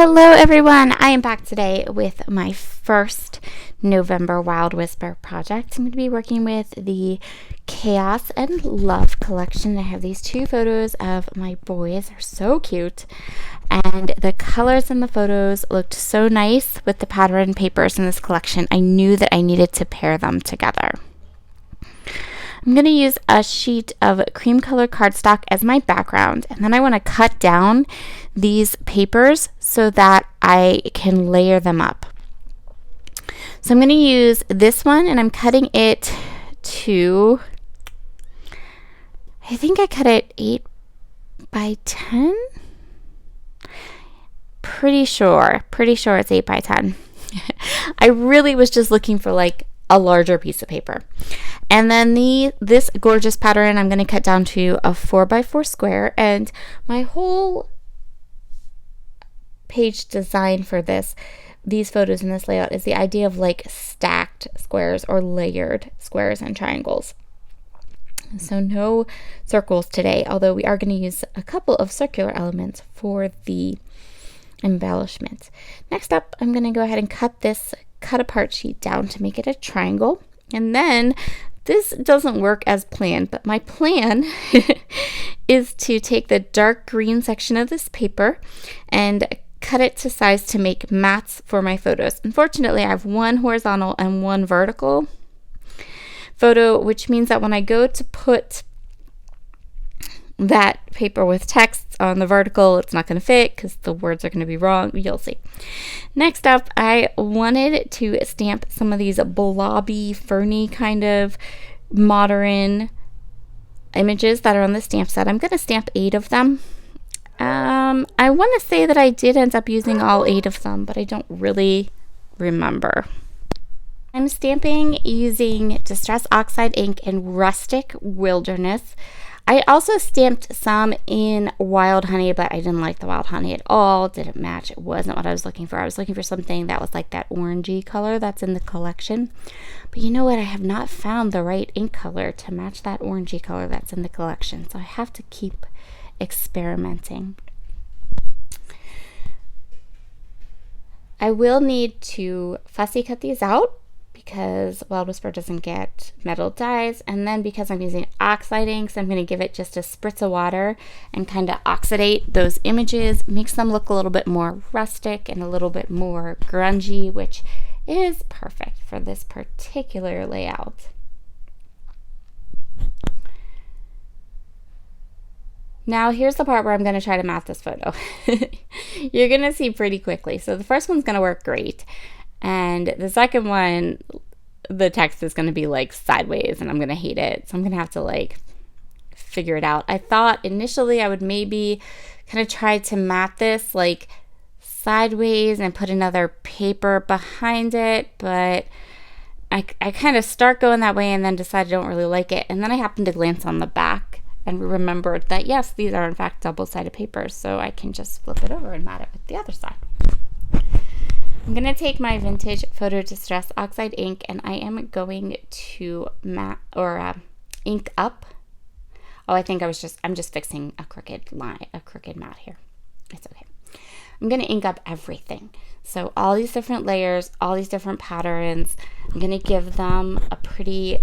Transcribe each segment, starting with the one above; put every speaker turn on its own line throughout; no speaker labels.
Hello everyone, I am back today with my first November Wild Whisper project. I'm going to be working with the Chaos and Love collection. I have these two photos of my boys. They're so cute, and the colors in the photos looked so nice with the pattern papers in this collection. I knew that I needed to pair them together. I'm going to use a sheet of cream color cardstock as my background, and then I want to cut down these papers so that I can layer them up. So I'm going to use this one, and I'm cutting it to, I think I cut it 8 by 10. Pretty sure it's 8 by 10. I really was just looking for like a larger piece of paper. And then this gorgeous pattern I'm going to cut down to a 4 by 4 square, and my whole page design for these photos in this layout is the idea of like stacked squares or layered squares and triangles. So no circles today, although we are going to use a couple of circular elements for the embellishment. Next up, I'm going to go ahead and cut this cut apart sheet down to make it a triangle. And then this doesn't work as planned, but my plan is to take the dark green section of this paper and cut it to size to make mats for my photos. Unfortunately, I have one horizontal and one vertical photo, which means that when I go to put that paper with text on the vertical, it's not going to fit because the words are going to be wrong. You'll see. Next up, I wanted to stamp some of these blobby, ferny kind of modern images that are on the stamp set. I'm going to stamp 8 of them. I want to say that I did end up using all 8 of them, but I don't really remember. I'm stamping using Distress Oxide ink in Rustic Wilderness. I also stamped some in Wild Honey, but I didn't like the Wild Honey at all. Didn't match. It wasn't what I was looking for. I was looking for something that was like that orangey color that's in the collection. But you know what? I have not found the right ink color to match that orangey color that's in the collection. So I have to keep experimenting. I will need to fussy cut these out because Wild Whisper doesn't get metal dyes, and then because I'm using oxide inks, I'm going to give it just a spritz of water and kind of oxidate those images. Makes them look a little bit more rustic and a little bit more grungy, which is perfect for this particular layout. Now here's the part where I'm going to try to mat this photo. You're going to see pretty quickly. So the first one's going to work great. And the second one, the text is going to be like sideways and I'm going to hate it. So I'm going to have to like figure it out. I thought initially I would maybe kind of try to mat this like sideways and put another paper behind it. But I kind of start going that way and then decide I don't really like it. And then I happened to glance on the back and remembered that yes, these are in fact double-sided papers. So I can just flip it over and mat it with the other side. I'm going to take my vintage Photo Distress Oxide ink and I am going to ink up. Oh, I think I'm just fixing a crooked mat here. It's okay. I'm going to ink up everything. So all these different layers, all these different patterns, I'm going to give them a pretty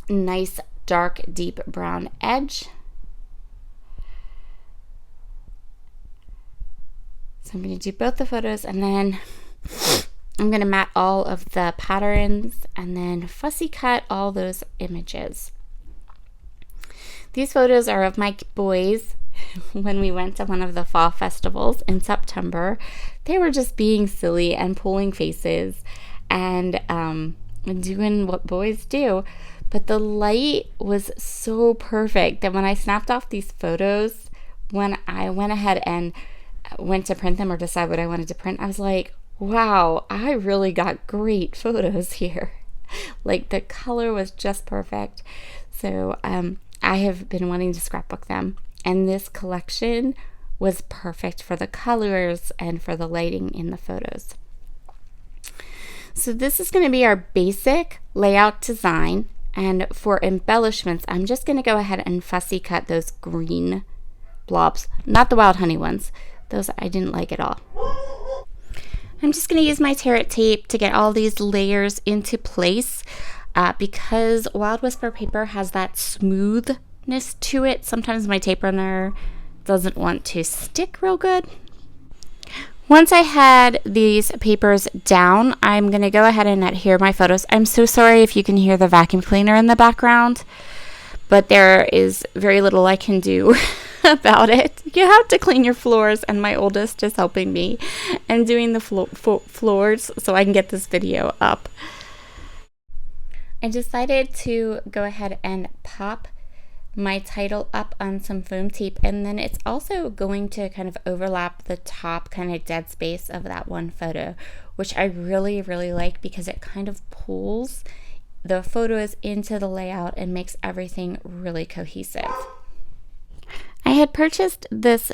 nice dark deep brown edge. I'm going to do both the photos and then I'm going to mat all of the patterns and then fussy cut all those images. These photos are of my boys when we went to one of the fall festivals in September. They were just being silly and pulling faces and doing what boys do. But the light was so perfect that when I snapped off these photos, when I went ahead and went to print them or decide what I wanted to print, I was like, wow, I really got great photos here. Like the color was just perfect. So I have been wanting to scrapbook them, and this collection was perfect for the colors and for the lighting in the photos. So this is going to be our basic layout design, and for embellishments I'm just going to go ahead and fussy cut those green blobs, not the Wild Honey ones, Those I didn't like at all. I'm just going to use my tear it tape to get all these layers into place. Because Wild Whisper paper has that smoothness to it, sometimes my tape runner doesn't want to stick real good. Once I had these papers down, I'm going to go ahead and adhere my photos. I'm so sorry if you can hear the vacuum cleaner in the background, but there is very little I can do about it. You have to clean your floors, and my oldest is helping me and doing the floors so I can get this video up. I decided to go ahead and pop my title up on some foam tape, and then it's also going to kind of overlap the top kind of dead space of that one photo, which I really, really like because it kind of pulls the photos into the layout and makes everything really cohesive. I had purchased this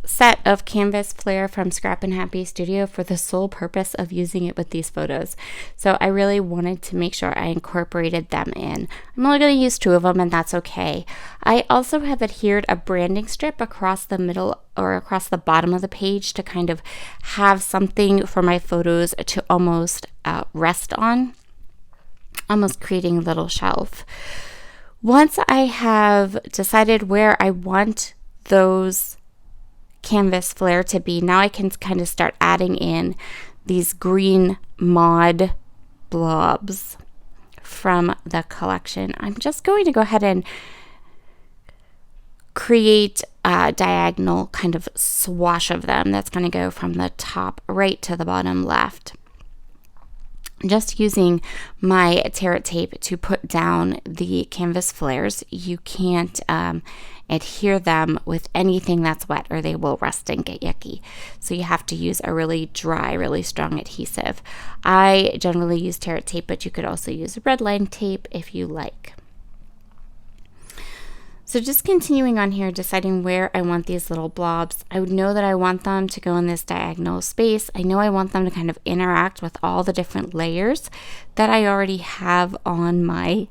set of canvas flare from Scrap and Happy Studio for the sole purpose of using it with these photos. So I really wanted to make sure I incorporated them in. I'm only going to use 2 of them, and that's okay. I also have adhered a branding strip across the middle or across the bottom of the page to kind of have something for my photos to almost rest on, almost creating a little shelf. Once I have decided where I want those canvas flare to be, now I can kind of start adding in these green mod blobs from the collection. I'm just going to go ahead and create a diagonal kind of swash of them that's going to go from the top right to the bottom left. Just using my tear it tape to put down the canvas flares. You can't adhere them with anything that's wet or they will rust and get yucky. So you have to use a really dry, really strong adhesive. I generally use tear it tape, but you could also use red line tape if you like. So just continuing on here, deciding where I want these little blobs. I would know that I want them to go in this diagonal space. I know I want them to kind of interact with all the different layers that I already have on my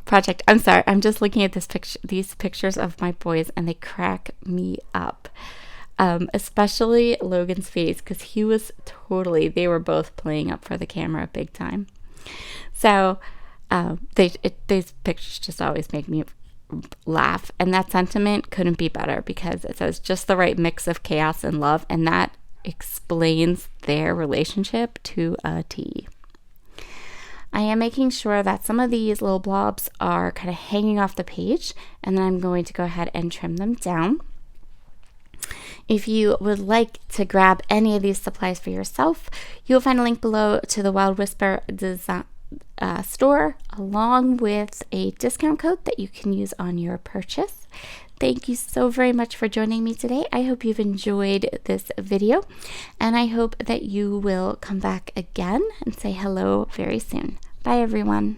project. I'm sorry, I'm just looking at these pictures of my boys, and they crack me up. Especially Logan's face, because he was they were both playing up for the camera big time. So these pictures just always make me laugh, and that sentiment couldn't be better because it says just the right mix of chaos and love, and that explains their relationship to a T. I am making sure that some of these little blobs are kind of hanging off the page, and then I'm going to go ahead and trim them down. If you would like to grab any of these supplies for yourself, you'll find a link below to the Wild Whisper design store, along with a discount code that you can use on your purchase. Thank you so very much for joining me today. I hope you've enjoyed this video, and I hope that you will come back again and say hello very soon. Bye, everyone.